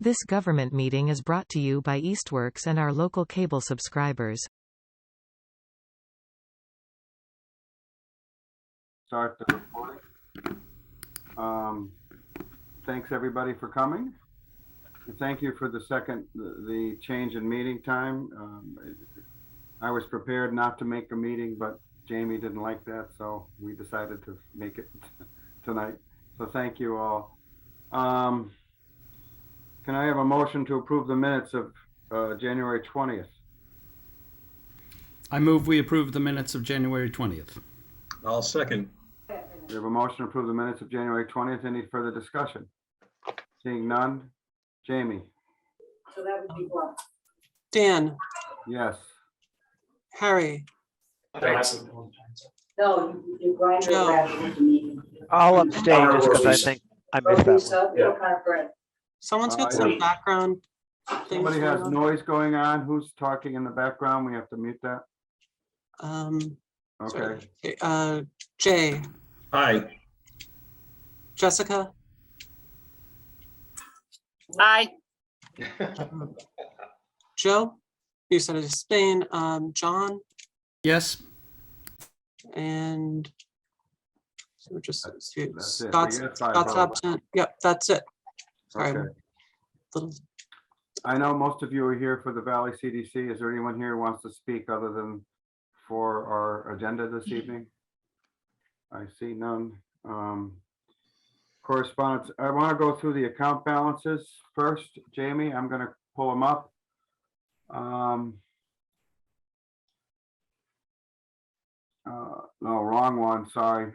This government meeting is brought to you by Eastworks and our local cable subscribers. Start the recording. Thanks everybody for coming. And thank you for the change in meeting time. I was prepared not to make a meeting, but Jamie didn't like that, so we decided to make it tonight. So thank you all. Can I have a motion to approve the minutes of January 20th? I move we approve the minutes of January 20th. I'll second. We have a motion to approve the minutes of January 20th. Any further discussion? Seeing none. Jamie? So that would be what? Dan, Yes. Harry, No, you grind Joe. it the meeting. I'll abstain just because I think I missed that one. So, what kind of bread? someone's got Yeah. some background things Somebody going has on. noise going on. Who's talking in the background? We have to mute that. Okay. Sorry. Jay, Aye. Jessica, Aye. Joe, you said it's Spain, John, Yes. and so we're just That's it. Scott's We got five Scott's votes. absent. Yep, that's it. Sorry. Okay. Little, I know most of you are here for the Valley CDC. Is there anyone here who wants to speak other than for our agenda this evening? I see none. Correspondence. I want to go through the account balances first. Jamie, I'm going to pull them up. No, wrong one. Sorry.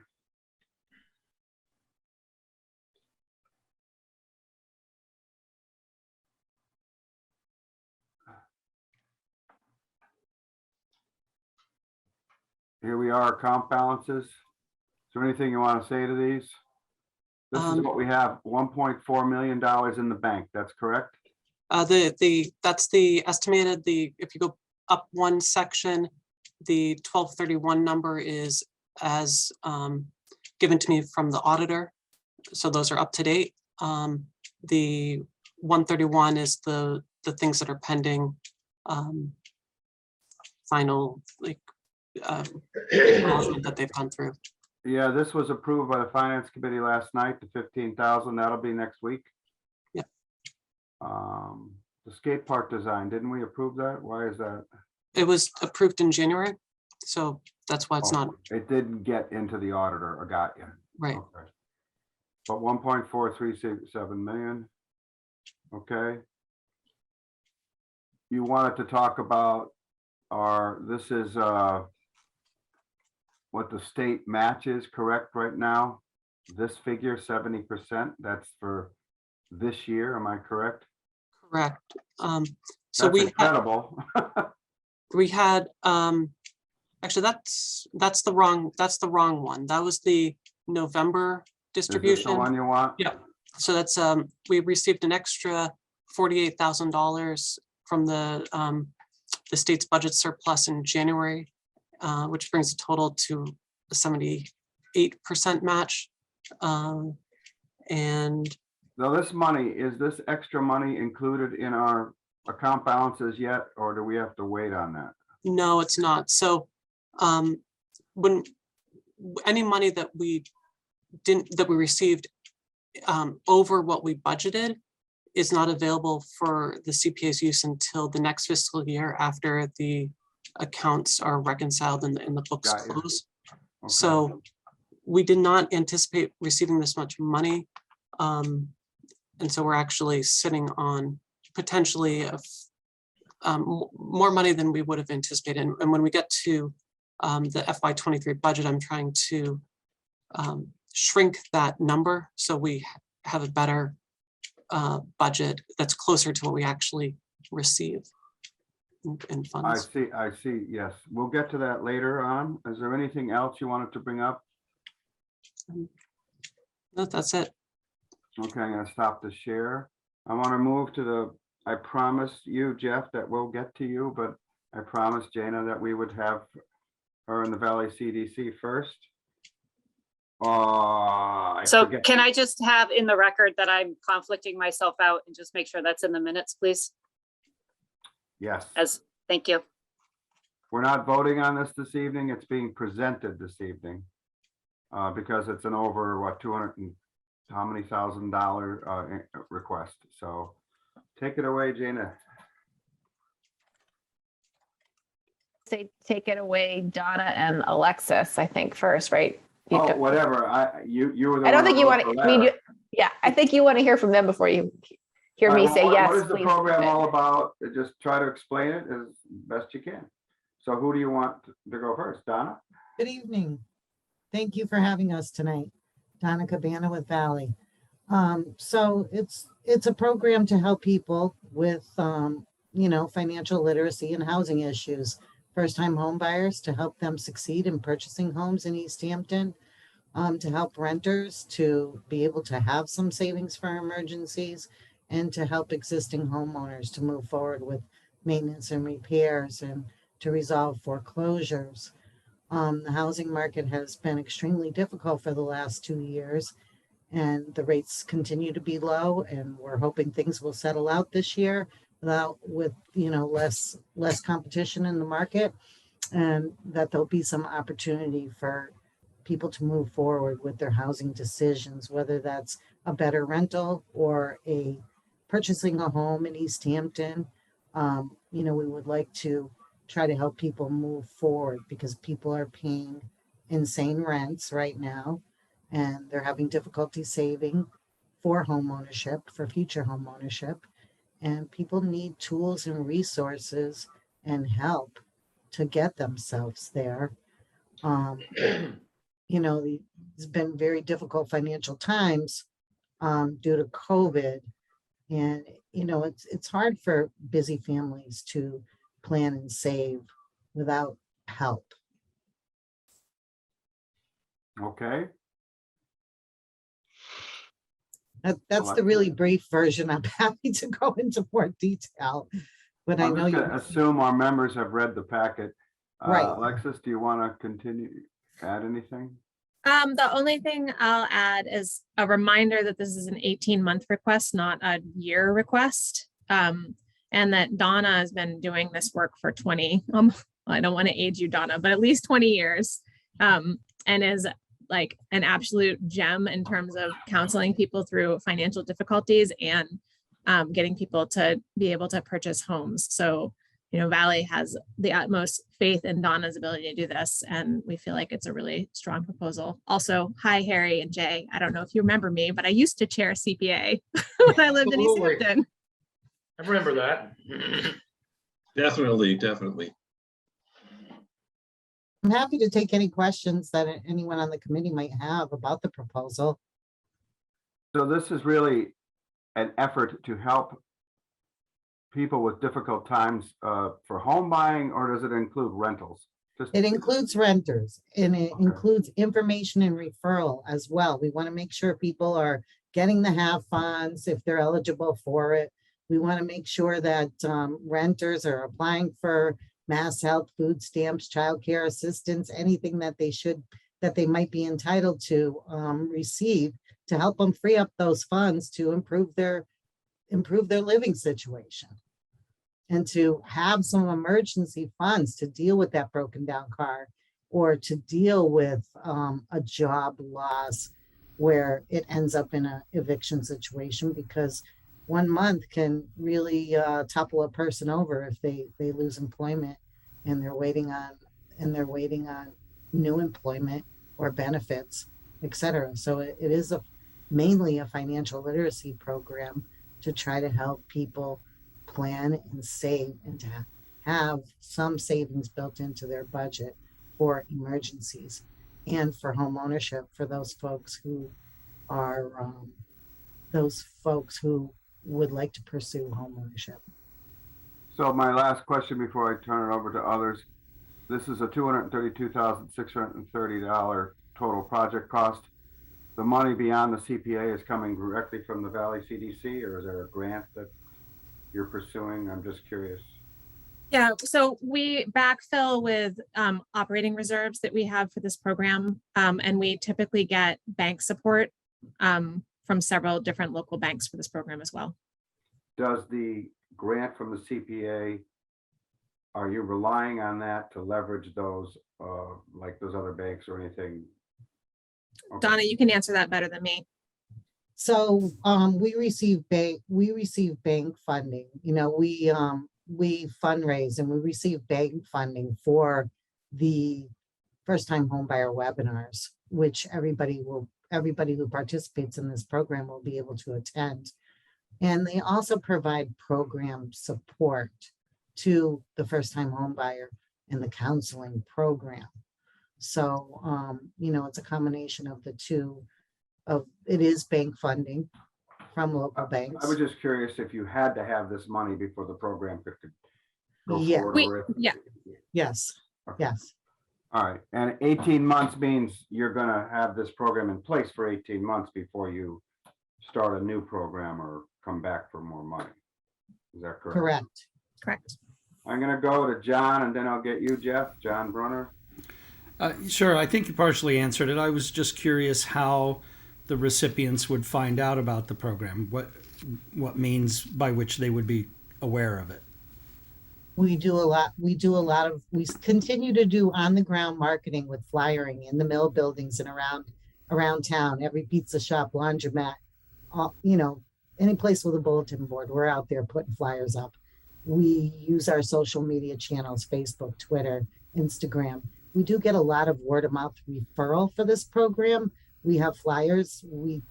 Here we are, account balances. Is there anything you want to say to these? This is what we have, $1.4 million in the bank. That's correct? that's the estimated, if you go up one section, the 1231 number is as given to me from the auditor. So those are up to date. The 131 is the things that are pending final acknowledgement that they've gone through. Yeah, this was approved by the finance committee last night, the 15,000, that'll be next week. Yep. The skate park design, didn't we approve that? Why is that? It was approved in January, so that's why it's Oh, not it didn't get into the auditor or got you. right. Okay. But 1.437 million. Okay. You wanted to talk about this is what the state matches, correct, right now? This figure, 70%, that's for this year, am I correct? Correct. So That's we had, incredible. actually that's the wrong one. That was the November Is this distribution. the one you want? Yeah. So that's we received an extra $48,000 from the state's budget surplus in January, which brings the total to a 78% match. And Now this money, is this extra money included in our account balances yet, or do we have to wait on that? no, it's not. So when any money that we received over what we budgeted is not available for the CPA's use until the next fiscal year after the accounts are reconciled and the books Got you. close. Okay. So we did not anticipate receiving this much money. And so we're actually sitting on potentially more money than we would have anticipated. And when we get to the FY23 budget, I'm trying to shrink that number so we have a better budget that's closer to what we actually receive in funds. I see, yes. We'll get to that later on. Is there anything else you wanted to bring up? No, that's it. Okay, I'm gonna stop the share. I want to move to I promised you, Jeff, that we'll get to you, but I promised Jana that we would have her in the Valley CDC first. I So forget. can I just have in the record that I'm conflicting myself out and just make sure that's in the minutes, please? Yes. Thank you. We're not voting on this evening. It's being presented this evening. Because it's an over, what, 200 and how many $1,000 request. So take it away, Gina. Say, take it away, Donna and Alexis, I think first, right? You Oh, don't- whatever. You were the I don't one think who you wrote want the to, I mean, letter. yeah, I think you want to hear from them before you hear All me right, say well, yes. What is the please program do it. all about? Just try to explain it as best you can. So who do you want to go first? Donna? Good evening. Thank you for having us tonight. Donna Cabana with Valley. So it's a program to help people with, financial literacy and housing issues. First-time home buyers, to help them succeed in purchasing homes in Easthampton, to help renters to be able to have some savings for emergencies, and to help existing homeowners to move forward with maintenance and repairs and to resolve foreclosures. The housing market has been extremely difficult for the last 2 years, and the rates continue to be low, and we're hoping things will settle out this year with less competition in the market, and that there'll be some opportunity for people to move forward with their housing decisions, whether that's a better rental or a purchasing a home in Easthampton. We would like to try to help people move forward because people are paying insane rents right now, and they're having difficulty saving for home ownership, for future home ownership. And people need tools and resources and help to get themselves there. It's been very difficult financial times due to COVID. And, it's hard for busy families to plan and save without help. Okay. That's the really brief version. I'm happy to go into more detail, but I I'm know just you. going to assume our members have read the packet. Right. Alexis, do you want to continue, add anything? The only thing I'll add is a reminder that this is an 18-month request, not a year request. And that Donna has been doing this work for 20, I don't want to age you, Donna, but at least 20 years, and is like an absolute gem in terms of counseling people through financial difficulties and getting people to be able to purchase homes. So, Valley has the utmost faith in Donna's ability to do this, and we feel like it's a really strong proposal. Also, hi, Harry and Jay. I don't know if you remember me, but I used to chair CPA when I lived in Easthampton. I remember that. Definitely. I'm happy to take any questions that anyone on the committee might have about the proposal. So this is really an effort to help people with difficult times for home buying, or does it include rentals? It includes renters, and it Okay. includes information and referral as well. We want to make sure people are getting the HAV funds if they're eligible for it. We want to make sure that renters are applying for mass health, food stamps, childcare assistance, anything that they might be entitled to receive to help them free up those funds to improve their living situation, and to have some emergency funds to deal with that broken down car, or to deal with a job loss where it ends up in an eviction situation, because 1 month can really topple a person over if they lose employment and they're waiting on new employment or benefits, etc. So it is mainly a financial literacy program to try to help people plan and save, and to have some savings built into their budget for emergencies and for home ownership for those folks who would like to pursue home ownership. So my last question before I turn it over to others, this is a $232,630 total project cost. The money beyond the CPA is coming directly from the Valley CDC, or is there a grant that you're pursuing? I'm just curious. Yeah, so we backfill with operating reserves that we have for this program. And we typically get bank support from several different local banks for this program as well. Does the grant from the CPA, are you relying on that to leverage those, like those other banks or anything? Okay. Donna, you can answer that better than me. So we receive bank funding. You know, we fundraise and we receive bank funding for the first time home buyer webinars, which everybody who participates in this program will be able to attend. And they also provide program support to the first time home buyer and the counseling program. So you know, it's a combination of the two. It is bank funding from local banks. I was just curious if you had to have this money before the program could go Yeah. forward. Yes, Okay. yes. All right, and 18 months means you're gonna have this program in place for 18 months before you start a new program or come back for more money. Is that correct? Correct. Correct. I'm gonna go to John and then I'll get you, Jeff. John Brunner. Sure, I think you partially answered it. I was just curious how the recipients would find out about the program, what means by which they would be aware of it. We continue to do on the ground marketing with flyering in the mill buildings and around town, every pizza shop, laundromat, you know, any place with a bulletin board, we're out there putting flyers up. We use our social media channels, Facebook, Twitter, Instagram. We do get a lot of word of mouth referral for this program. We have flyers. We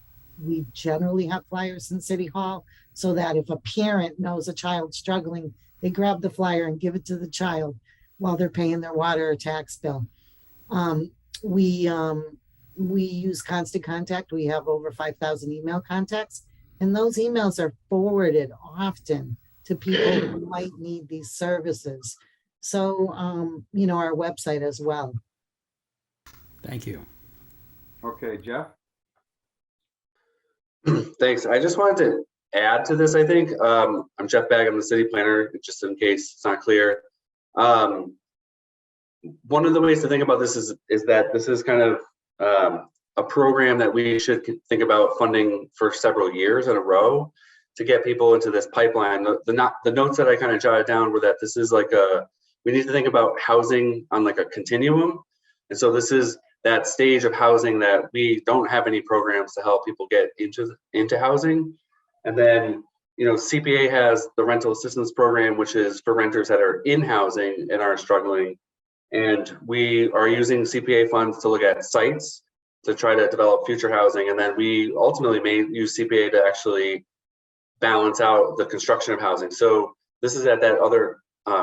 generally have flyers in City Hall so that if a parent knows a child struggling, they grab the flyer and give it to the child while they're paying their water or tax bill. We use Constant Contact. We have over 5,000 email contacts, and those emails are forwarded often to people who might need these services. So, you know, our website as well. Thank you. Okay, Jeff. Thanks. I just wanted to add to this, I think. I'm Jeff Bagg, I'm the city planner, just in case it's not clear. One of the ways to think about this is that this is kind of a program that we should think about funding for several years in a row to get people into this pipeline. The notes that I kind of jotted down were that this is like we need to think about housing on like a continuum. And so this is that stage of housing that we don't have any programs to help people get into housing. And then, you know, CPA has the rental assistance program, which is for renters that are in housing and are struggling. And we are using CPA funds to look at sites to try to develop future housing. And then we ultimately may use CPA to actually balance out the construction of housing. So this is at that other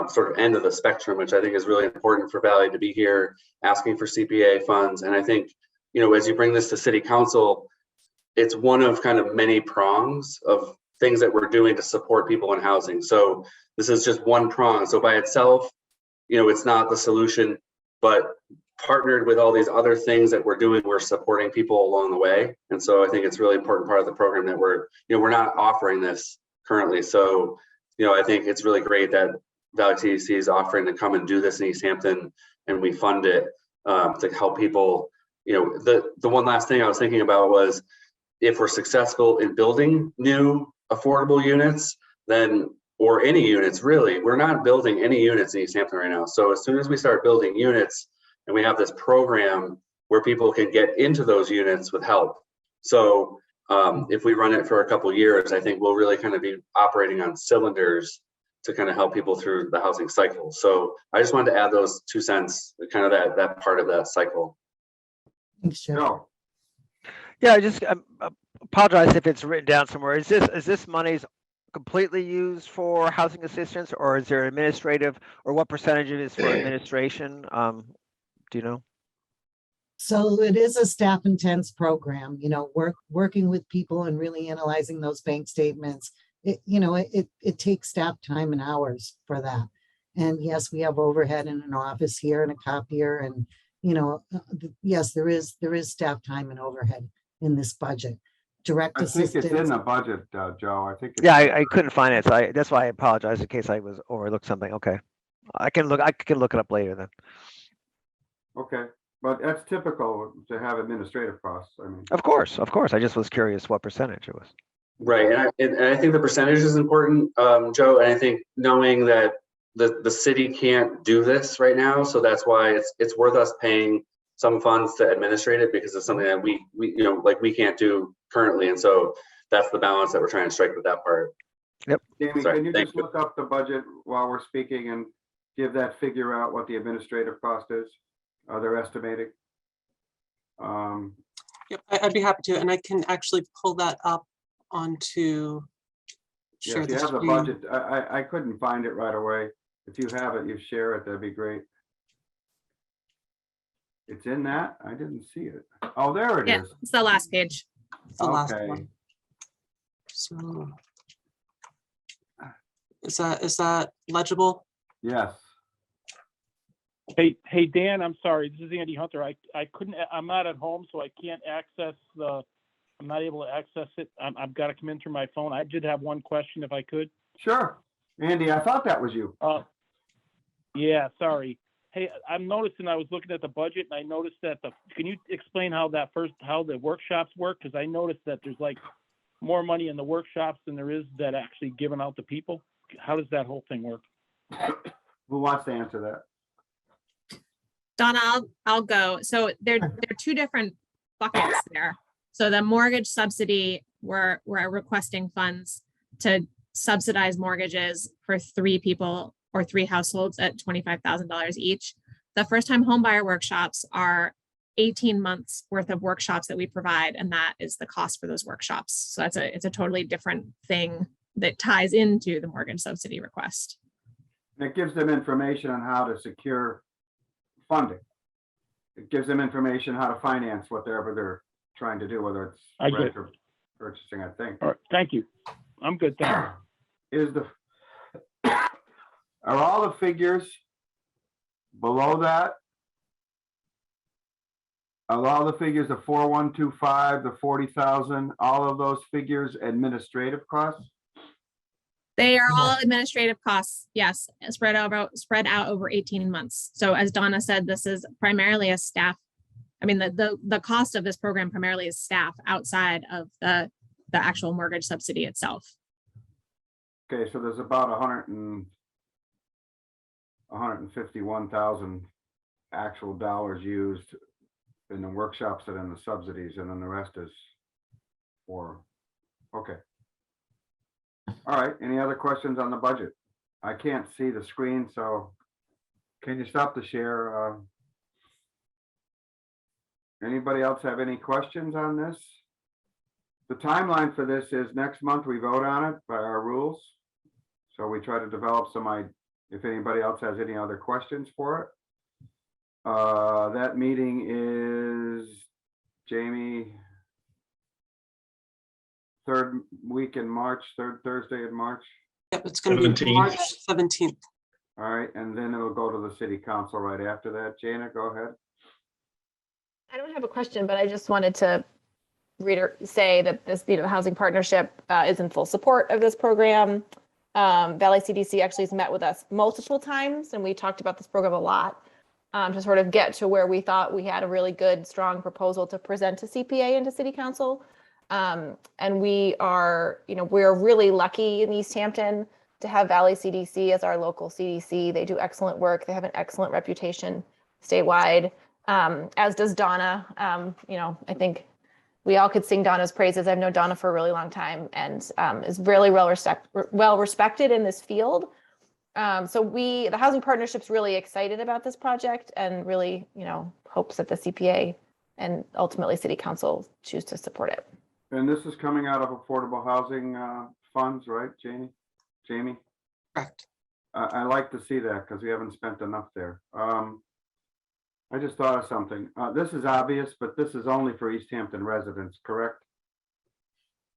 sort of end of the spectrum, which I think is really important for Valley to be here asking for CPA funds. And I think, you know, as you bring this to city council, it's one of kind of many prongs of things that we're doing to support people in housing. So this is just one prong. So by itself, you know, it's not the solution, but partnered with all these other things that we're doing, we're supporting people along the way. And so I think it's really important part of the program that we're not offering this currently. So, you know, I think it's really great that Valley TDC is offering to come and do this in Easthampton, and we fund it to help people. You know, the one last thing I was thinking about was if we're successful in building new affordable units, then, or any units really, we're not building any units in Easthampton right now. So as soon as we start building units and we have this program where people can get into those units with help. So if we run it for a couple of years, I think we'll really kind of be operating on cylinders to kind of help people through the housing cycle. So I just wanted to add those 2 cents, kind of that part of that cycle. Thanks, Jeff. No. Yeah, I just apologize if it's written down somewhere. Is this money's completely used for housing assistance, or is there administrative, or what percentage is for administration? Do you know? So it is a staff intense program, you know, working with people and really analyzing those bank statements. It takes staff time and hours for that. And yes, we have overhead in an office here and a copier, and you know, yes, there is staff time and overhead in this budget. Direct assistance. I think it's in the budget, Joe. I think. Yeah, I couldn't find it, so that's why I apologize in case I was overlooked something. Okay. I can look it up later then. Okay, but that's typical to have administrative costs. I mean, Of course. I just was curious what percentage it was. Right, and I think the percentage is important, Joe, and I think knowing that the city can't do this right now, so that's why it's worth us paying some funds to administrate it, because it's something that we we can't do currently, and so that's the balance that we're trying to strike with that part. Yep. Jamie, Sorry, can you thank just look up the budget while we're speaking and give that figure out what the administrative cost is? They're estimating. Yep, I'd be happy to, and I can actually pull that up onto Yeah, share if you the have the screen. budget, I couldn't find it right away. If you have it, you share it, that'd be great. It's in that? I didn't see it. Oh, there it Yeah, is. it's the last page. It's the last Okay. one. So is that legible? Yes. Hey, Dan, I'm sorry. This is Andy Hunter. I'm not at home, so I can't access I'm not able to access it. I've got to come in through my phone. I did have one question if I could. Sure. Andy, I thought that was you. Yeah, sorry. Hey, I'm noticing, I was looking at the budget and I noticed that can you explain how the workshops work? Because I noticed that there's like more money in the workshops than there is that actually given out to people. How does that whole thing work? Who wants to answer that? Donna, I'll go. So there are two different buckets there. So the mortgage subsidy, we're requesting funds to subsidize mortgages for 3 people or 3 households at $25,000 each. The first time home buyer workshops are 18 months worth of workshops that we provide, and that is the cost for those workshops. So it's a totally different thing that ties into the mortgage subsidy request. It gives them information on how to secure funding. It gives them information how to finance whatever they're trying to do, whether it's rent or purchasing, I think. All right, thank you. I'm good, thank you. Are all the figures below that? Are all the figures, the 4125, the 40,000, all of those figures administrative costs? They are all administrative costs, yes, spread out over 18 months. So as Donna said, this is primarily a staff. I mean, the cost of this program primarily is staff outside of the actual mortgage subsidy itself. Okay, so there's about 151,000 actual dollars used in the workshops and in the subsidies, and then the rest is for, okay. All right, any other questions on the budget? I can't see the screen, so can you stop the share? Anybody else have any questions on this? The timeline for this is next month we vote on it by our rules. So we try to develop if anybody else has any other questions for it. That meeting is, Jamie, third week in March, third Thursday in March. Yep, it's going to be 17th. March 17th. All right, and then it'll go to the city council right after that. Jana, go ahead. I don't have a question, but I just wanted to say that this, the Housing Partnership is in full support of this program. Valley CDC actually has met with us multiple times, and we talked about this program a lot to sort of get to where we thought we had a really good, strong proposal to present to CPA and to City Council. And we are, we're really lucky in Easthampton to have Valley CDC as our local CDC. They do excellent work. They have an excellent reputation statewide, as does Donna. I think we all could sing Donna's praises. I've known Donna for a really long time and is really well respected in this field. So the Housing Partnership's really excited about this project and really, hopes that the CPA and ultimately City Council choose to support it. And this is coming out of affordable housing funds, right, Jamie? Correct. I like to see that because we haven't spent enough there. I just thought of something. This is obvious, but this is only for Easthampton residents, correct?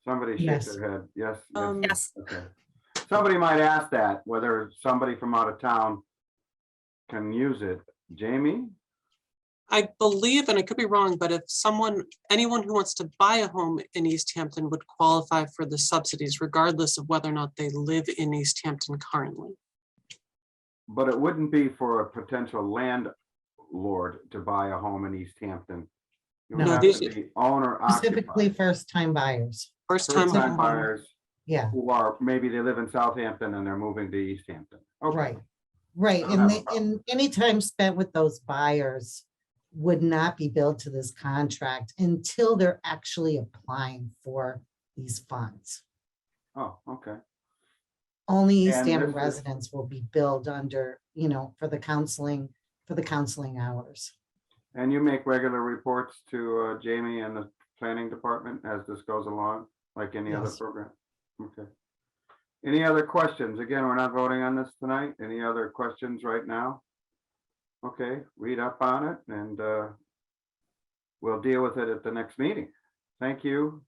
Somebody shake Yes. their head. Yes. Yes. Okay. Somebody might ask that, whether somebody from out of town can use it. Jamie? I believe, and I could be wrong, but if anyone who wants to buy a home in Easthampton would qualify for the subsidies, regardless of whether or not they live in Easthampton currently. but it wouldn't be for a potential landlord to buy a home in Easthampton. It would No, have these- to be owner Specifically occupied. first-time buyers. First time First time home. buyers Yeah, who are, maybe they live in Southampton and they're moving to Easthampton. Okay. right. Right. I don't And have a the, problem. and any time spent with those buyers would not be billed to this contract until they're actually applying for these funds. Oh, okay. Only East And Hampton this is- residents will be billed under, you know, for the counseling hours. And you make regular reports to Jamie and the planning department as this goes along, like any other Yes. program? Okay. Any other questions? Again, we're not voting on this tonight. Any other questions right now? Okay, read up on it and we'll deal with it at the next meeting. Thank you.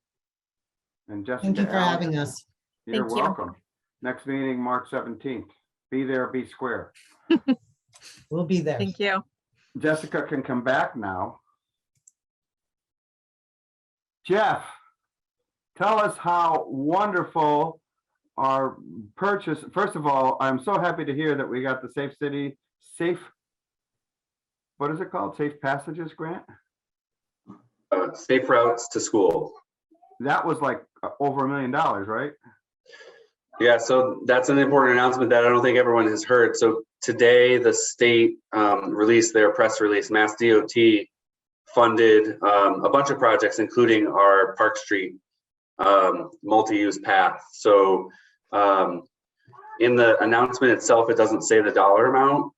And Jessica. Thank you for Allen, having us. You're Thank you. welcome. Next meeting, March 17th. Be there, be square. We'll be there. Thank you. Jessica can come back now. Jeff, tell us how wonderful our purchase. First of all, I'm so happy to hear that we got the what is it called? Safe Passages Grant? Safe routes to school. That was like over $1 million, right? Yeah, so that's an important announcement that I don't think everyone has heard. So today, the state released their press release. Mass DOT funded a bunch of projects, including our Park Street multi-use path. So in the announcement itself, it doesn't say the dollar amount,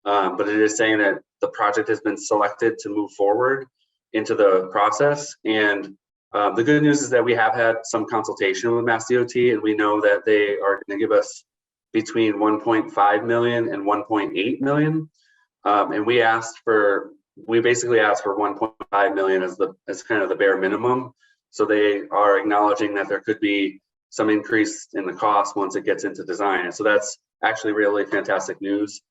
but it is saying that the project has been selected to move forward into the process. And the good news is that we have had some consultation with Mass DOT, and we know that they are going to give us between 1.5 million and 1.8 million. And we basically asked for 1.5 million as kind of the bare minimum. So they are acknowledging that there could be some increase in the cost once it gets into design. And so that's actually really fantastic news.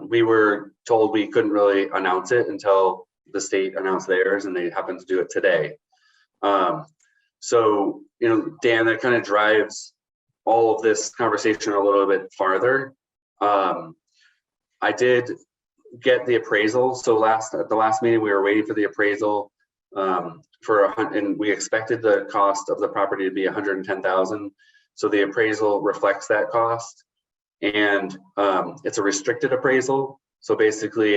We were told we couldn't really announce it until the state announced theirs, and they happened to do it today. So, you know, Dan, that kind of drives all of this conversation a little bit farther. I did get the appraisal. So at the last meeting, we were waiting for the appraisal and we expected the cost of the property to be 110,000. So the appraisal reflects that cost, and it's a restricted appraisal. So basically,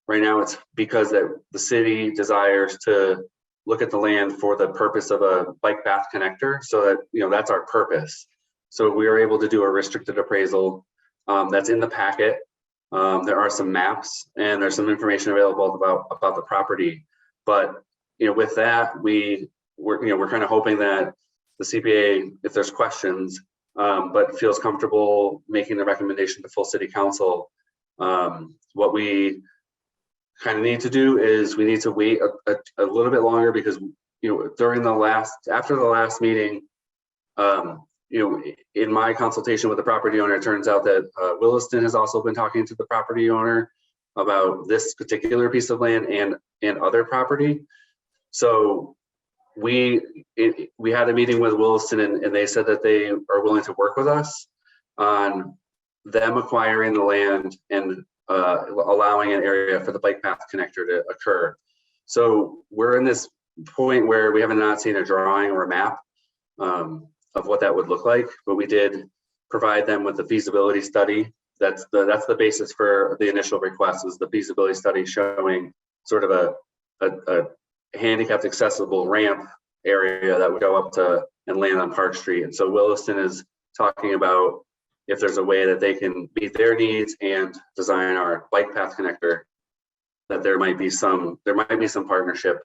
right now it's because that the city desires to look at the land for the purpose of a bike path connector. So that, you know, that's our purpose. So we were able to do a restricted appraisal that's in the packet. There are some maps and there's some information available about the property. But, you know, with that, we're kind of hoping that the CPA, if there's questions, but feels comfortable making the recommendation to full city council. What we kind of need to do is we need to wait a little bit longer because, you know, after the last meeting, you know, in my consultation with the property owner, it turns out that Williston has also been talking to the property owner about this particular piece of land and other property. So we had a meeting with Williston, and they said that they are willing to work with us on them acquiring the land and allowing an area for the bike path connector to occur. So we're in this point where we have not seen a drawing or a map of what that would look like, but we did provide them with the feasibility study. That's the basis for the initial request, is the feasibility study showing sort of a handicapped accessible ramp area that would go up to and land on Park Street. And so Williston is talking about if there's a way that they can meet their needs and design our bike path connector, that there might be some partnership.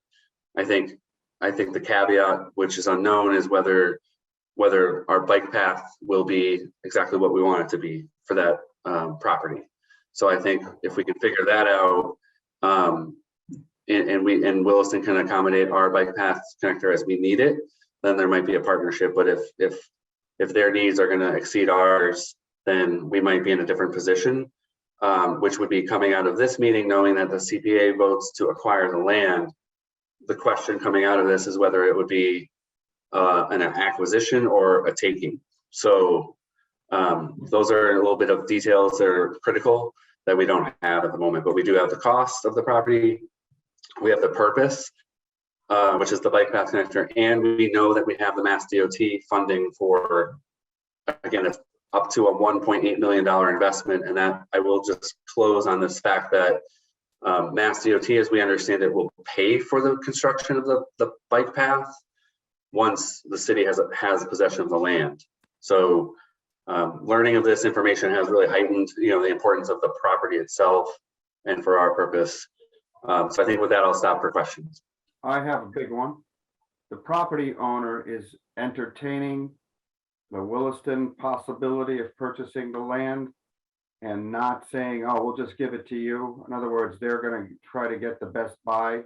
I think the caveat, which is unknown, is whether our bike path will be exactly what we want it to be for that property. So I think if we can figure that out, and Williston can accommodate our bike path connector as we need it, then there might be a partnership. But if their needs are going to exceed ours, then we might be in a different position, which would be coming out of this meeting, knowing that the CPA votes to acquire the land. The question coming out of this is whether it would be an acquisition or a taking. So Those are a little bit of details that are critical that we don't have at the moment, but we do have the cost of the property. We have the purpose, which is the bike path connector, and we know that we have the Mass DOT funding for, again, it's up to a $1.8 million investment. And that I will just close on this fact that Mass DOT, as we understand it, will pay for the construction of the bike path once the city has possession of the land. So learning of this information has really heightened, the importance of the property itself and for our purpose. So I think with that, I'll stop for questions. I have a big one. The property owner is entertaining the Williston possibility of purchasing the land and not saying, oh, we'll just give it to you. In other words, they're going to try to get the best buy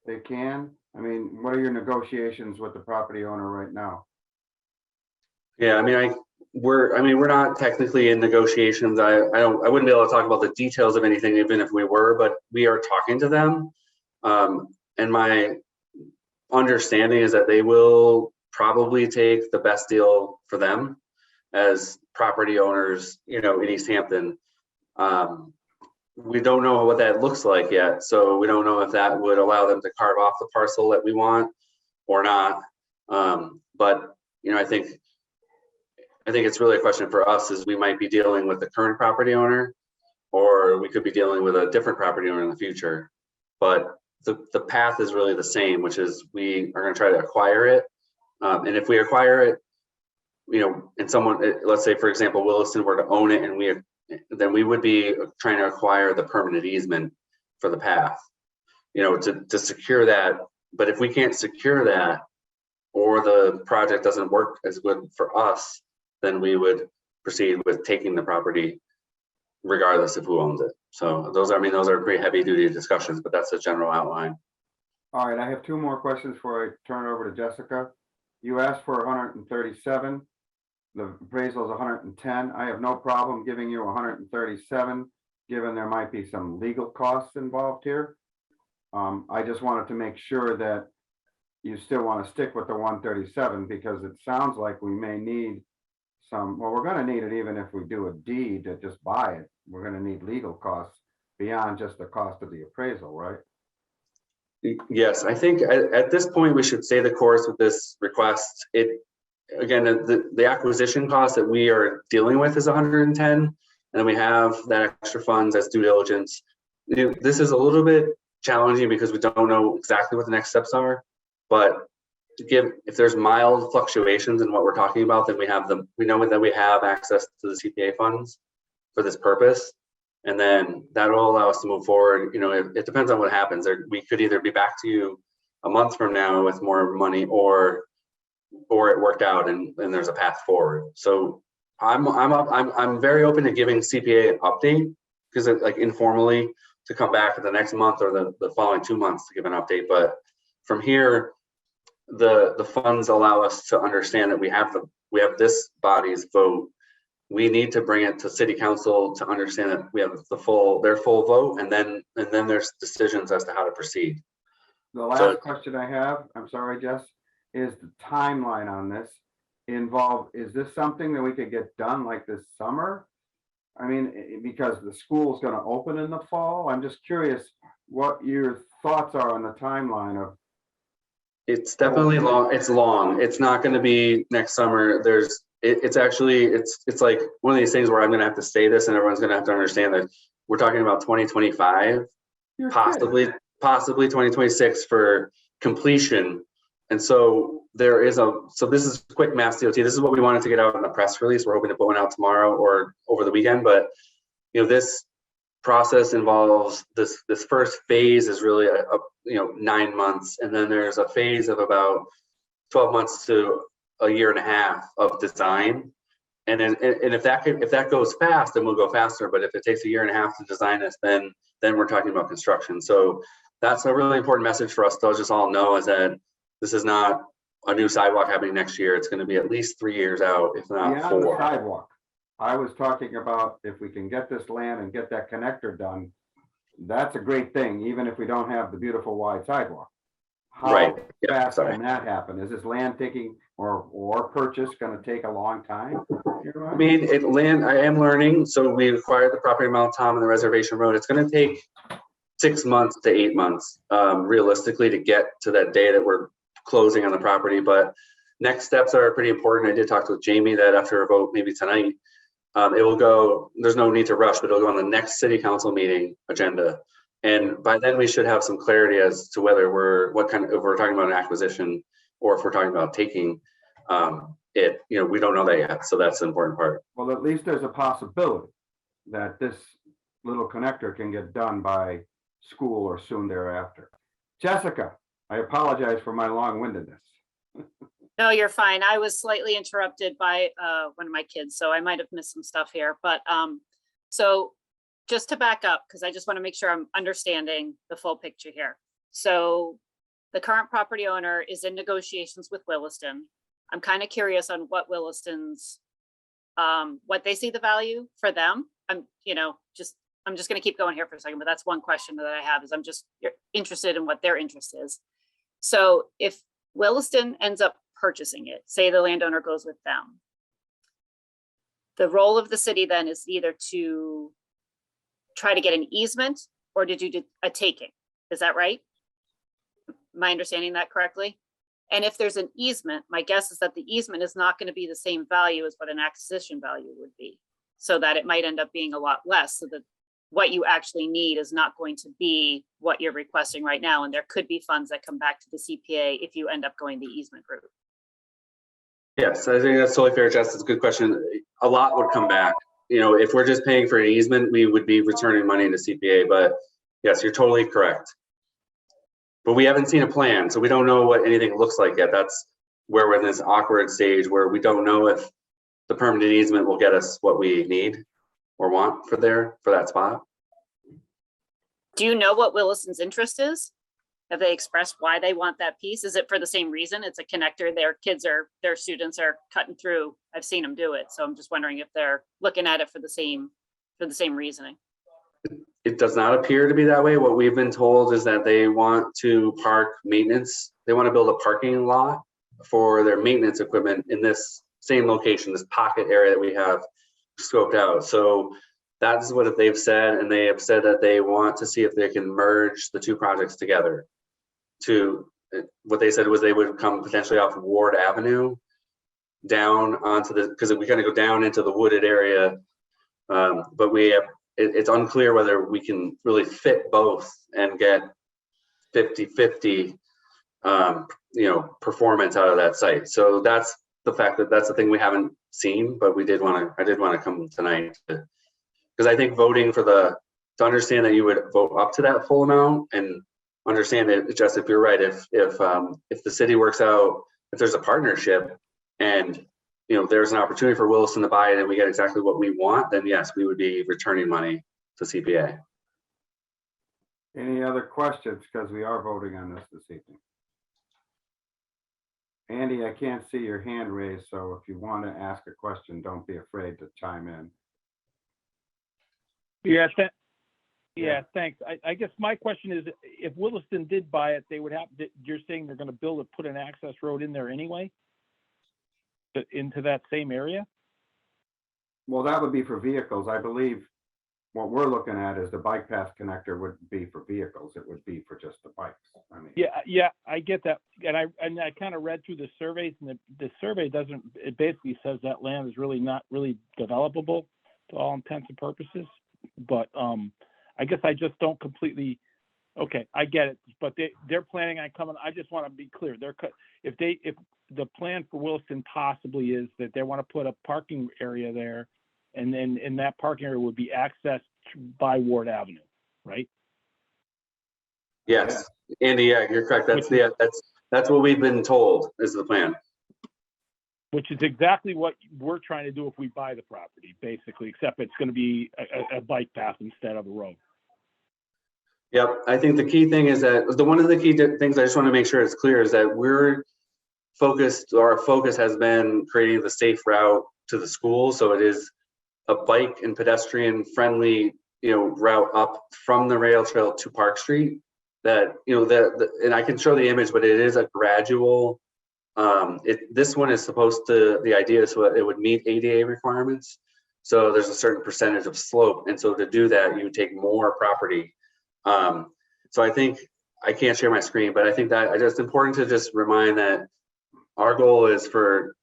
they can. I mean, what are your negotiations with the property owner right now? Yeah, I mean, we're not technically in negotiations. I wouldn't be able to talk about the details of anything, even if we were, but we are talking to them. And my understanding is that they will probably take the best deal for them as property owners, in Easthampton. We don't know what that looks like yet. So we don't know if that would allow them to carve off the parcel that we want or not. But, I think it's really a question for us is we might be dealing with the current property owner, or we could be dealing with a different property owner in the future. But the path is really the same, which is we are going to try to acquire it. And if we acquire it, and someone, let's say, for example, Williston were to own it, and then we would be trying to acquire the permanent easement for the path, to secure that. But if we can't secure that, or the project doesn't work as good for us, then we would proceed with taking the property regardless of who owns it. So those are pretty heavy duty discussions, but that's a general outline. All right, I have two more questions before I turn it over to Jessica. You asked for 137. The appraisal is 110. I have no problem giving you 137, given there might be some legal costs involved here. I just wanted to make sure that you still want to stick with the 137, because it sounds like we may need we're going to need it even if we do a deed to just buy it. We're going to need legal costs beyond just the cost of the appraisal, right? Yes, I think at this point we should stay the course with this request. Again, the acquisition cost that we are dealing with is 110, and then we have that extra funds as due diligence. This is a little bit challenging because we don't know exactly what the next steps are, but if there's mild fluctuations in what we're talking about, then we know that we have access to the CPA funds for this purpose, and then that will allow us to move forward. It depends on what happens. We could either be back to you a month from now with more money, or it worked out and there's a path forward. So I'm very open to giving CPA an update, because like informally to come back for the next month or the following 2 months to give an update. But from here, the funds allow us to understand that we have this body's vote. We need to bring it to city council to understand that we have their full vote, and then there's decisions as to how to proceed. The last question I have, I'm sorry, Jess, is the timeline on this involved. Is this something that we could get done like this summer? I mean, because the school's going to open in the fall. I'm just curious what your thoughts are on the timeline of. It's definitely long. It's long. It's not going to be next summer. It's like one of these things where I'm going to have to say this, and everyone's going to have to understand that we're talking about 2025, possibly 2026 for completion. And so this is quick Mass DOT. This is what we wanted to get out in the press release. We're hoping to put one out tomorrow or over the weekend, but this process involves this first phase is really 9 months, and then there's a phase of about 12 months to a year and a half of design, and if that goes fast, then we'll go faster. But if it takes a year and a half to design this, then we're talking about construction. So that's a really important message for us to just all know, is that this is not a new sidewalk happening next year. It's going to be at least 3 years out, if not 4. The sidewalk. I was talking about if we can get this land and get that connector done, that's a great thing, even if we don't have the beautiful wide sidewalk. How Right. Yeah, fast sorry. can that happen? Is this land taking or purchase going to take a long time? I mean, I am learning. So we acquired the property of Mount Tom and the reservation road. It's going to take 6 months to 8 months, realistically, to get to that day that we're closing on the property. But next steps are pretty important. I did talk to Jamie that after a vote, maybe tonight, it will go, there's no need to rush, but it'll go on the next city council meeting agenda. And by then we should have some clarity as to whether if we're talking about an acquisition or if we're talking about taking it, we don't know that yet. So that's the important part. Well, at least there's a possibility that this little connector can get done by school or soon thereafter. Jessica, I apologize for my long-windedness. No, you're fine. I was slightly interrupted by one of my kids, so I might have missed some stuff here. But so just to back up, because I just want to make sure I'm understanding the full picture here. So the current property owner is in negotiations with Williston. I'm kind of curious on what Williston's, what they see the value for them. I'm just going to keep going here for a second, but that's one question that I have is I'm just interested in what their interest is. So if Williston ends up purchasing it, say the landowner goes with them, the role of the city then is either to try to get an easement or to do a taking. Is that right? Am I understanding that correctly? And if there's an easement, my guess is that the easement is not going to be the same value as what an acquisition value would be, so that it might end up being a lot less, so that what you actually need is not going to be what you're requesting right now. And there could be funds that come back to the CPA if you end up going the easement route. Yes, I think that's totally fair, Jess. It's a good question. A lot would come back. If we're just paying for an easement, we would be returning money to CPA. But yes, you're totally correct. But we haven't seen a plan, so we don't know what anything looks like yet. That's where we're in this awkward stage where we don't know if the permanent easement will get us what we need or want for that spot. Do you know what Williston's interest is? Have they expressed why they want that piece? Is it for the same reason? It's a connector. Their students are cutting through. I've seen them do it. So I'm just wondering if they're looking at it for the same reasoning. It does not appear to be that way. What we've been told is that they want to park maintenance. They want to build a parking lot for their maintenance equipment in this same location, this pocket area that we have scoped out. So that's what they've said. And they have said that they want to see if they can merge the two projects together. What they said was they would come potentially off Ward Avenue down onto because we kind of go down into the wooded area. But it's unclear whether we can really fit both and get 50-50 performance out of that site. So that's the fact that's the thing we haven't seen, but I did want to come tonight because I think voting to understand that you would vote up to that full amount and understand that, just if you're right, if the city works out, if there's a partnership and there's an opportunity for Williston to buy it and we get exactly what we want, then yes, we would be returning money to CPA. Any other questions? Because we are voting on this evening. Andy, I can't see your hand raised, so if you want to ask a question, don't be afraid to chime in. Yeah, thanks. I guess my question is, if Williston did buy it, they would have, you're saying they're going to put an access road in there anyway? Into that same area? Well, that would be for vehicles. I believe what we're looking at is the bike path connector wouldn't be for vehicles. It would be for just the bikes. I mean, yeah, I get that. And I kind of read through the surveys, and the survey it basically says that land is really not really developable to all intents and purposes. But I guess I just don't completely. Okay, I get it, but they're planning on coming. I just want to be clear. If the plan for Williston possibly is that they want to put a parking area there, and then in that parking area would be accessed by Ward Avenue, right? Yes, Andy, yeah, you're correct. That's what we've been told is the plan. Which is exactly what we're trying to do if we buy the property, basically, except it's going to be a bike path instead of a road. Yep, I think the key thing is that one of the key things I just want to make sure it's clear is that our focus has been creating the safe route to the school. So it is a bike and pedestrian friendly, route up from the rail trail to Park Street. that, you know, and I can show the image, but it is a gradual, this one is supposed to, the idea is so it would meet ADA requirements. So there's a certain percentage of slope. And so to do that, you take more property. So I think, I can't share my screen, but I think that it's just important to just remind that our goal is for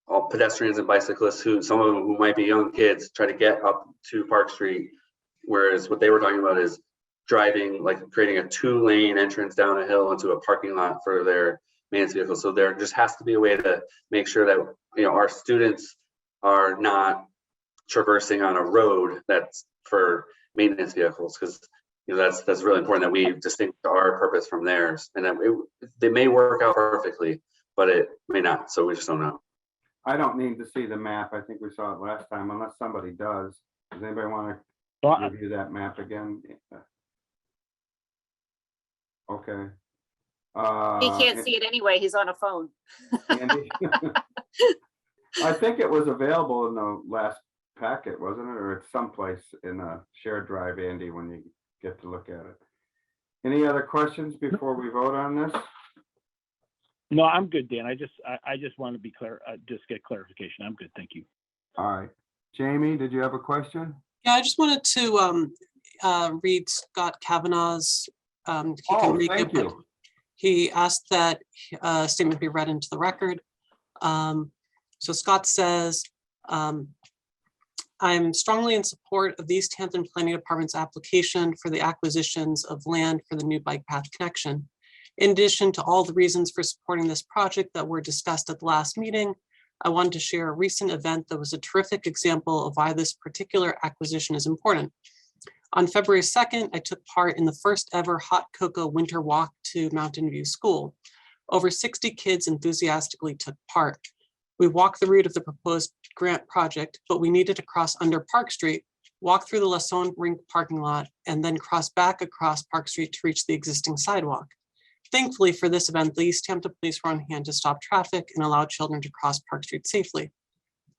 all pedestrians and bicyclists who, some of them who might be young kids, try to get up to Park Street. Whereas what they were talking about is driving, like creating a 2-lane entrance down a hill into a parking lot for their maintenance vehicles. So there just has to be a way to make sure that, you know, our students are not traversing on a road that's for maintenance vehicles, because, you know, that's really important that we distinct our purpose from theirs, and that they may work out perfectly, but it may not. So we just don't know. I don't need to see the map. I think we saw it last time, unless somebody does. Does anybody want to review that map again? Okay. He can't see it anyway. He's on a phone. Andy? I think it was available in the last packet, wasn't it? Or it's someplace in a shared drive, Andy, when you get to look at it. Any other questions before we vote on this? No, I'm good, Dan. I just want to be clear, just get clarification. I'm good. Thank you. All right. Jamie, did you have a question? Yeah, I just wanted to read Scott Kavanaugh's. Thank you. He asked that statement be read into the record. So Scott says, I'm strongly in support of the Easthampton Planning Department's application for the acquisitions of land for the new bike path connection. In addition to all the reasons for supporting this project that were discussed at the last meeting, I wanted to share a recent event that was a terrific example of why this particular acquisition is important. On February 2nd, I took part in the first ever hot cocoa winter walk to Mountain View School. Over 60 kids enthusiastically took part. We walked the route of the proposed grant project, but we needed to cross under Park Street, walk through the Lassonde Rink parking lot, and then cross back across Park Street to reach the existing sidewalk. Thankfully for this event, the Easthampton police were on hand to stop traffic and allow children to cross Park Street safely.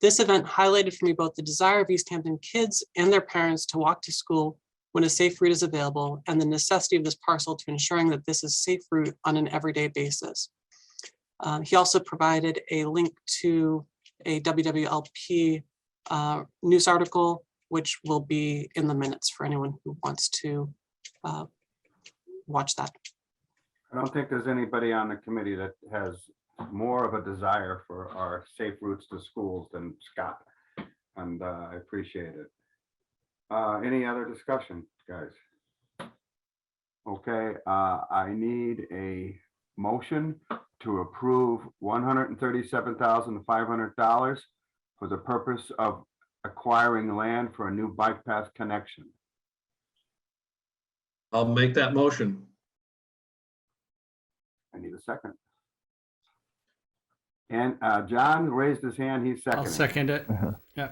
This event highlighted for me both the desire of Easthampton kids and their parents to walk to school when a safe route is available, and the necessity of this parcel to ensuring that this is a safe route on an everyday basis. He also provided a link to a WWLP news article, which will be in the minutes for anyone who wants to watch that. I don't think there's anybody on the committee that has more of a desire for our safe routes to schools than Scott, and I appreciate it. Any other discussion, guys? Okay, I need a motion to approve $137,500 for the purpose of acquiring land for a new bike path connection. I'll make that motion. I need a second. And John raised his hand. He's seconding. I'll second it. Yeah.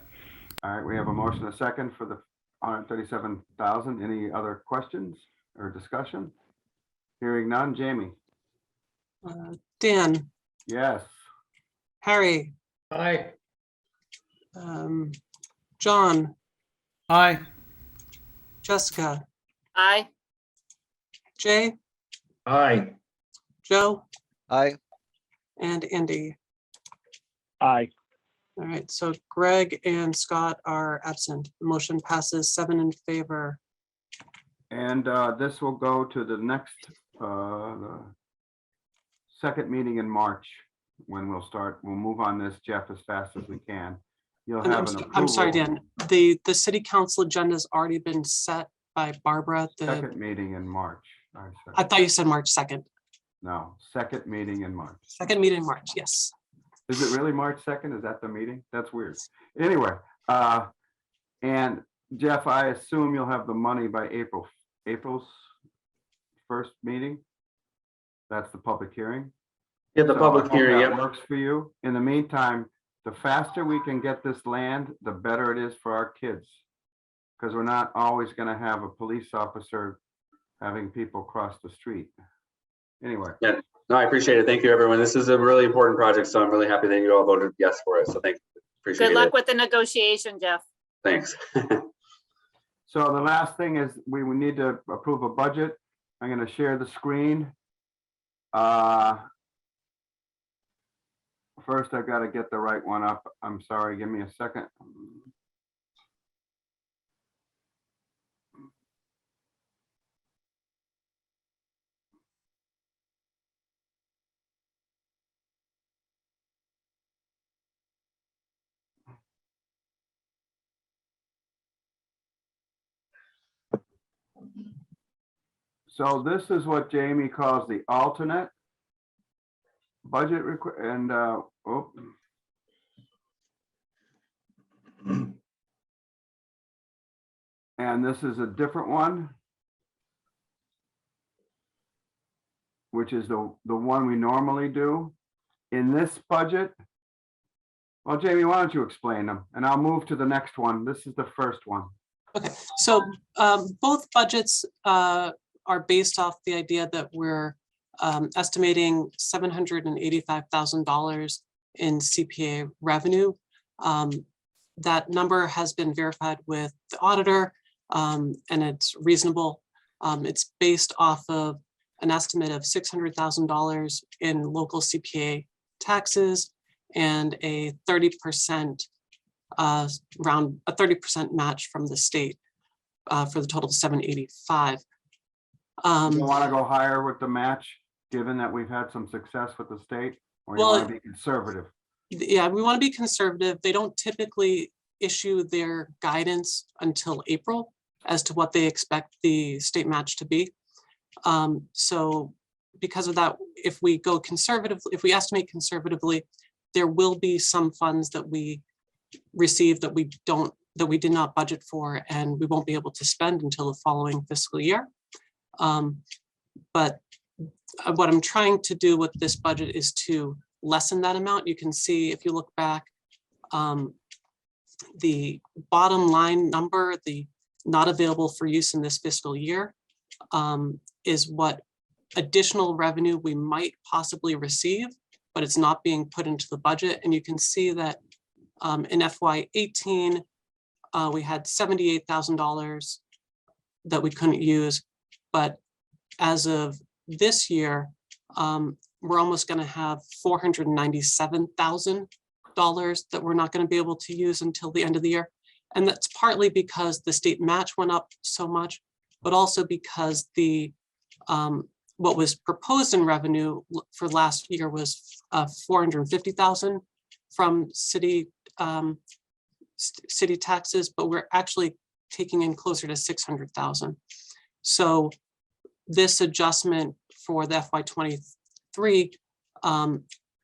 All right, we have a motion, a second for the 137,000. Any other questions or discussion? Hearing none. Jamie? Dan? Yes. Harry? Aye. John? Aye. Jessica? Aye. Jay? Aye. Joe? Aye. And Andy? Aye. All right, so Greg and Scott are absent. The motion passes 7 in favor. And this will go to the next, the second meeting in March, when we'll move on this, Jeff, as fast as we can. You'll And have I'm sorry, Dan, the city council agenda has already been set by Barbara. Second meeting in March. I thought you said March 2nd. No, second meeting in March. Second meeting in March, yes. Is it really March 2nd? Is that the meeting? That's weird. Anyway, and Jeff, I assume you'll have the money by April's first meeting? That's the public hearing? Yeah, the So public I hope hearing, that yep. works for you. In the meantime, the faster we can get this land, the better it is for our kids. Because we're not always going to have a police officer having people cross the street. Anyway. Yeah, no, I appreciate it. Thank you, everyone. This is a really important project, so I'm really happy that you all voted yes for it. So thank you. Appreciate it. Good luck with the negotiation, Jeff. Thanks. So the last thing is we need to approve a budget. I'm going to share the screen. First, I've got to get the right one up. I'm sorry, give me a second. So this is what Jamie calls the alternate budget and and this is a different one, which is the one we normally do in this budget. Well, Jamie, why don't you explain them, and I'll move to the next one. This is the first one. Okay, so both budgets are based off the idea that we're estimating $785,000 in CPA revenue. That number has been verified with the auditor, and it's reasonable. It's based off of an estimate of $600,000 in local CPA taxes and a 30% around a 30% match from the state for the total of 785. You want to go higher with the match, given that we've had some success with the state, or you Well, want to be conservative? Yeah, we want to be conservative. They don't typically issue their guidance until April as to what they expect the state match to be. So because of that, if we go conservative, if we estimate conservatively, there will be some funds that we receive that we did not budget for, and we won't be able to spend until the following fiscal year. But what I'm trying to do with this budget is to lessen that amount. You can see if you look back, the bottom line number, the not available for use in this fiscal year, is what additional revenue we might possibly receive, but it's not being put into the budget. And you can see that in FY18, we had $78,000 that we couldn't use, but as of this year, we're almost going to have $497,000 that we're not going to be able to use until the end of the year. And that's partly because the state match went up so much, but also because the what was proposed in revenue for last year was 450,000 from city taxes, but we're actually taking in closer to 600,000. So this adjustment for the FY23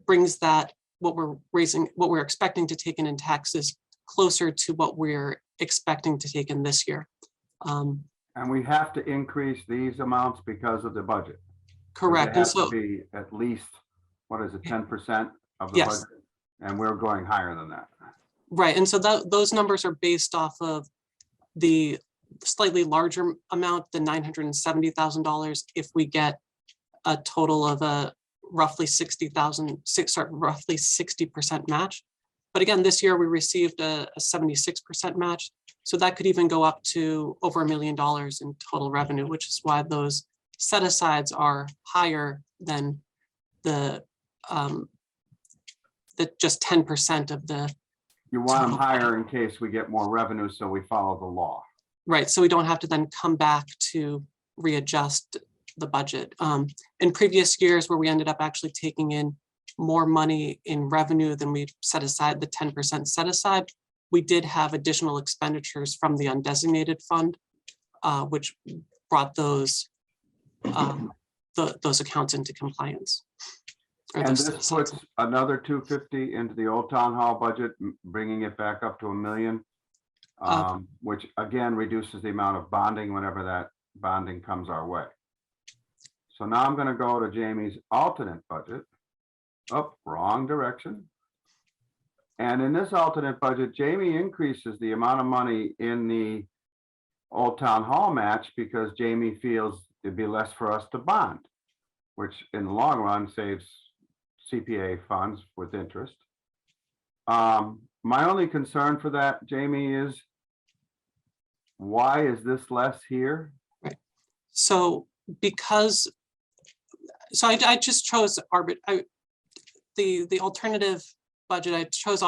brings that what we're expecting to take in taxes closer to what we're expecting to take in this year. And we have to increase these amounts because of the budget. Correct. It has to be at least, what is it, 10% of the Yes. budget? And we're going higher than that. Right. And so those numbers are based off of the slightly larger amount, the $970,000, if we get a total of a roughly 60% match. But again, this year we received a 76% match. So that could even go up to over $1 million in total revenue, which is why those set asides are higher than the just 10% of the. You want them higher in case we get more revenue, so we follow the law. Right, so we don't have to then come back to readjust the budget. In previous years where we ended up actually taking in more money in revenue than we set aside, the 10% set aside, we did have additional expenditures from the undesignated fund, which brought those accounts into compliance. And this puts another 250 into the Old Town Hall budget, bringing it back up to $1 million, which again reduces the amount of bonding whenever that bonding comes our way. So now I'm going to go to Jamie's alternate budget. Oh, wrong direction. And in this alternate budget, Jamie increases the amount of money in the Old Town Hall match because Jamie feels it'd be less for us to bond, which in the long run saves CPA funds with interest. My only concern for that, Jamie, is why is this less here? Right. So because, so I just chose the alternative budget. I chose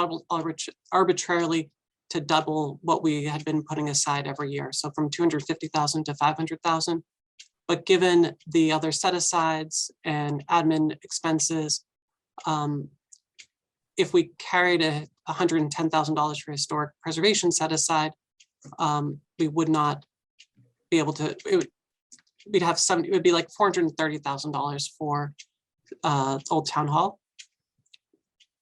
arbitrarily to double what we had been putting aside every year. So from 250,000 to 500,000. But given the other set asides and admin expenses, if we carried $110,000 for historic preservation set aside, we would not be able to, we'd have it would be like $430,000 for Old Town Hall.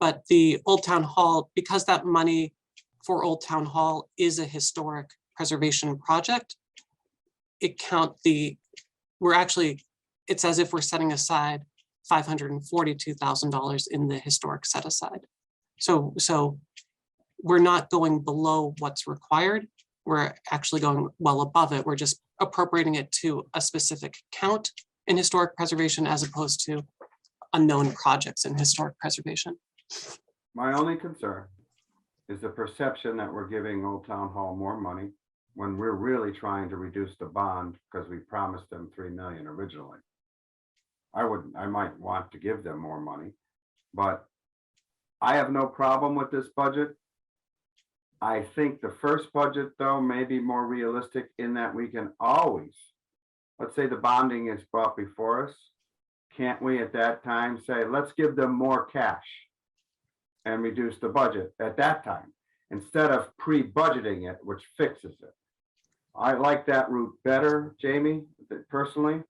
But the Old Town Hall, because that money for Old Town Hall is a historic preservation project, it's as if we're setting aside $542,000 in the historic set aside. So we're not going below what's required. We're actually going well above it. We're just appropriating it to a specific count in historic preservation as opposed to unknown projects in historic preservation. My only concern is the perception that we're giving Old Town Hall more money when we're really trying to reduce the bond because we promised them 3 million originally. I might want to give them more money, but I have no problem with this budget. I think the first budget, though, may be more realistic in that we can always, let's say the bonding is brought before us. Can't we at that time say, let's give them more cash and reduce the budget at that time instead of pre-budgeting it, which fixes it? I like that route better, Jamie, personally,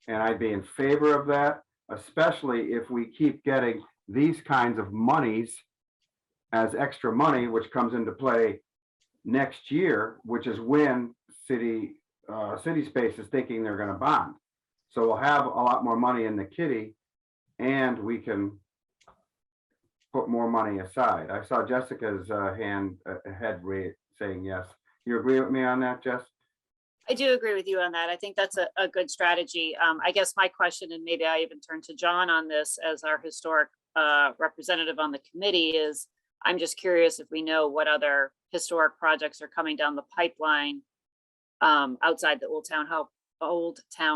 and I'd be in favor of that, especially if we keep getting these kinds of monies as extra money, which comes into play next year, which is when City Space is thinking they're going to bond. So we'll have a lot more money in the kitty, and we can put more money aside. I saw Jessica's head saying yes. You agree with me on that, Jess? I do agree with you on that. I think that's a good strategy. I guess my question, and maybe I even turn to John on this as our historic representative on the committee, is I'm just curious if we know what other historic projects are coming down the pipeline outside the Old Town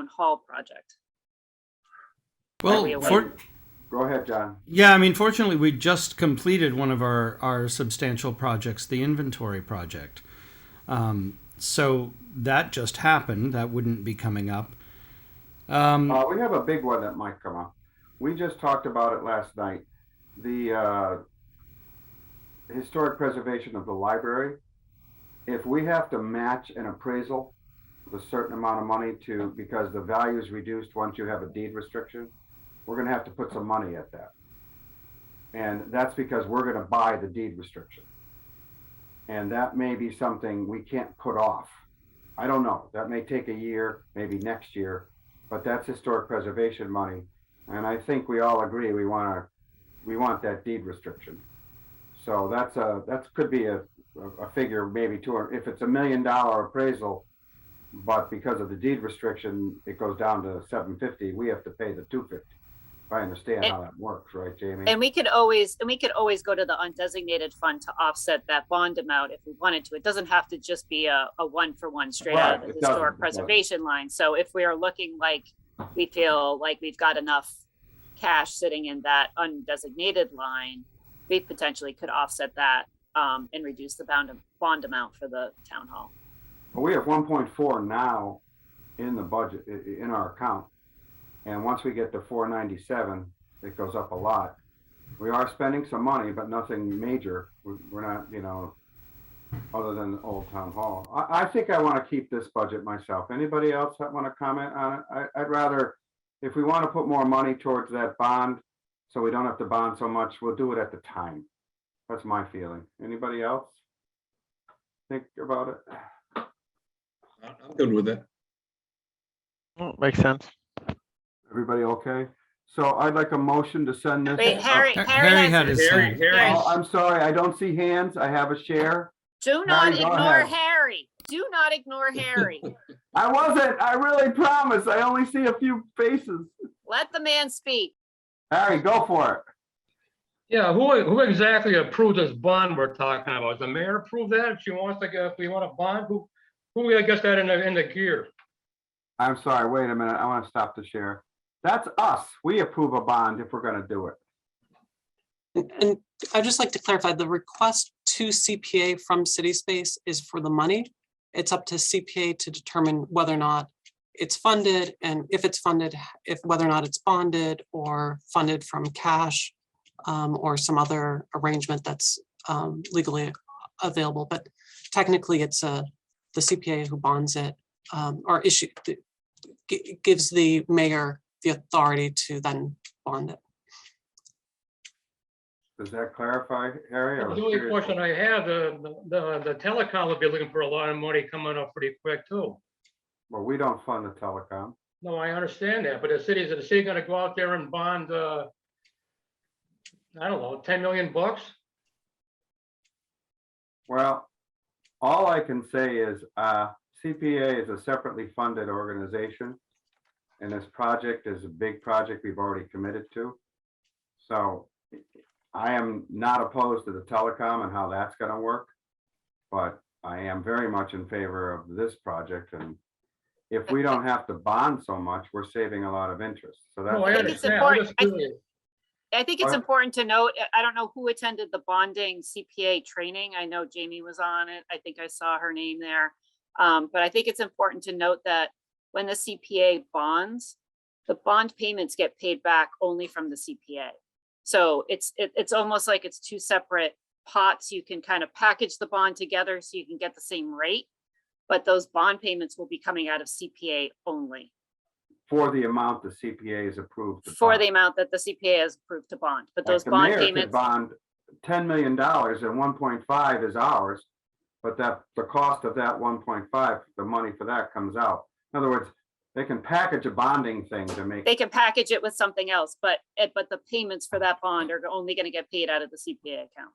Hall project. Well, go ahead, John. Yeah, I mean, fortunately, we just completed one of our substantial projects, the inventory project. So that just happened. That wouldn't be coming up. We have a big one that might come up. We just talked about it last night. The historic preservation of the library. If we have to match an appraisal with a certain amount of money because the value is reduced once you have a deed restriction, we're going to have to put some money at that. And that's because we're going to buy the deed restriction. And that may be something we can't put off. I don't know. That may take a year, maybe next year, but that's historic preservation money. And I think we all agree we want that deed restriction. So that could be a figure, maybe 200. If it's $1 million appraisal, but because of the deed restriction, it goes down to 750. We have to pay the 250. If I understand how that works, right, Jamie? And we could always go to the undesignated fund to offset that bond amount if we wanted to. It doesn't have to just be a one-for-one straight out of the historic preservation line. So if we are looking like we feel like we've got enough cash sitting in that undesignated line, we potentially could offset that and reduce the bond amount for the town hall. Well, we have 1.4 now in the budget, in our account. And once we get to 497, it goes up a lot. We are spending some money, but nothing major. We're not, other than Old Town Hall. I think I want to keep this budget myself. Anybody else want to comment on it? I'd rather, if we want to put more money towards that bond, so we don't have to bond so much, we'll do it at the time. That's my feeling. Anybody else think about it? I'm good with it. Well, makes sense. Everybody okay? So I'd like a motion to send this. Wait, Harry had his hand. Oh, I'm sorry, I don't see hands. I have a share. Do not Harry, go ignore ahead. Harry. Do not ignore Harry. I wasn't. I really promise. I only see a few faces. Let the man speak. Harry, go for it. Yeah, who exactly approved this bond we're talking about? Does the mayor approve that? If she wants to, if we want a bond, who gets that in the gear? I'm sorry, wait a minute. I want to stop the share. That's us. We approve a bond if we're going to do it. And I'd just like to clarify, the request to CPA from City Space is for the money. It's up to CPA to determine whether or not it's funded, and if it's funded, whether or not it's bonded or funded from cash, or some other arrangement that's legally available. But technically, it's the CPA who bonds it, or gives the mayor the authority to then bond it. Does that clarify, Harry? I was The only curious. question I have, the telecom will be looking for a lot of money coming up pretty quick too. Well, we don't fund the telecom. No, I understand that, but is the city gonna go out there and bond, I don't know, 10 million bucks? Well, all I can say is CPA is a separately funded organization. And this project is a big project we've already committed to. So I am not opposed to the telecom and how that's going to work. But I am very much in favor of this project. And if we don't have to bond so much, we're saving a lot of interest. So that's. No, I I think it's understand. I'm important. just curious. I think it's What? important to note, I don't know who attended the bonding CPA training. I know Jamie was on it. I think I saw her name there. But I think it's important to note that when the CPA bonds, the bond payments get paid back only from the CPA. So it's almost like it's two separate pots. You can kind of package the bond together so you can get the same rate, but those bond payments will be coming out of CPA only. For the amount the CPA is approved. For the amount that the CPA has approved to bond, but those Like the bond mayor could payments, bond $10 million and 1.5 is ours, but that the cost of that 1.5, the money for that comes out. In other words, they can package a bonding thing to make. they can package it with something else, but the payments for that bond are only going to get paid out of the CPA account.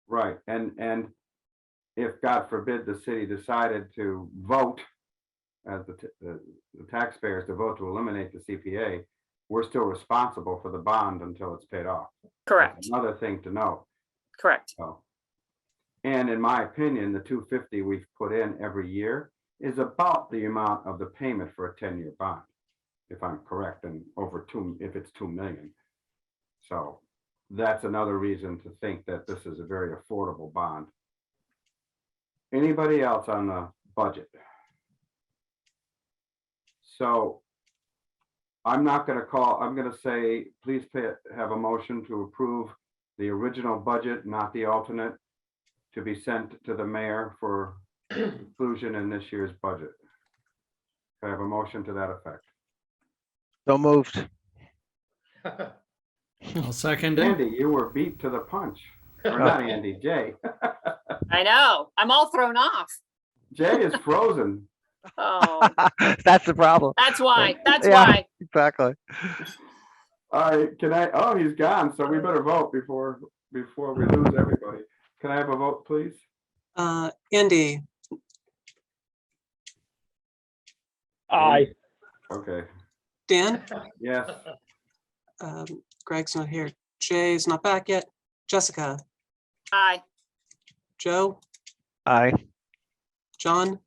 Right, and if God forbid the city decided to vote as the taxpayers to vote to eliminate the CPA, we're still responsible for the bond until it's paid off. Correct, That's another thing to know. correct. So, and in my opinion, the $250 we've put in every year is about the amount of the payment for a 10-year bond, if I'm correct, and if it's 2 million. So that's another reason to think that this is a very affordable bond. Anybody else on the budget? So I'm not going to call, I'm going to say, please have a motion to approve the original budget, not the alternate, to be sent to the mayor for inclusion in this year's budget. Can I have a motion to that effect? So moved. I'll second it. Andy, you were beat to the punch. Or not Andy, Jay. I know, I'm all thrown off. Jay is frozen. Oh, That's the problem. that's why, that's Yeah. why. Exactly. All right, oh, he's gone, so we better vote before we lose everybody. Can I have a vote, please? Andy, Aye. Okay, Dan, yes. Greg's not here. Jay's not back yet. Jessica, Aye. Joe, Aye. John,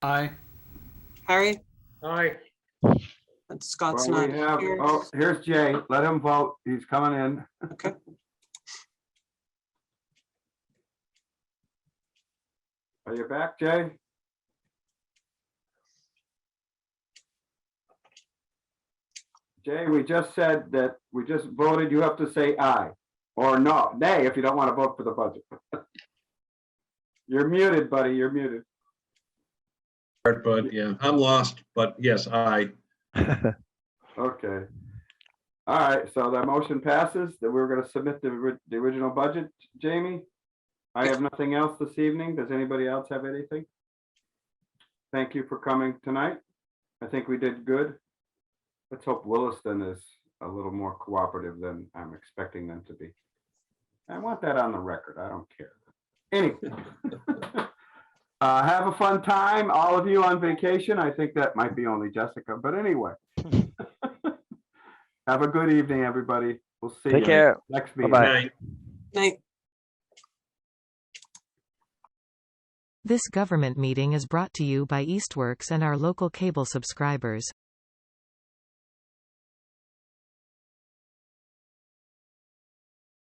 Aye. Harry, Aye. and Scott's Well, not we have, here. oh, here's Jay. Let him vote. He's coming in. Okay. Are you back, Jay? Jay, we just said that we just voted. You have to say aye or no, nay, if you don't want to vote for the budget. You're muted, buddy. You're muted. But yeah, I'm lost, but yes, I. Okay. All right, so that motion passes, that we're gonna submit the original budget, Jamie. I have nothing else this evening. Does anybody else have anything? Thank you for coming tonight. I think we did good. Let's hope Williston is a little more cooperative than I'm expecting them to be. I want that on the record. I don't care. Anyway. Have a fun time, all of you on vacation. I think that might be only Jessica, but anyway. Have a good evening, everybody. We'll see you Take care. next meeting. Bye-bye. Night. This government meeting is brought to you by Eastworks and our local cable subscribers.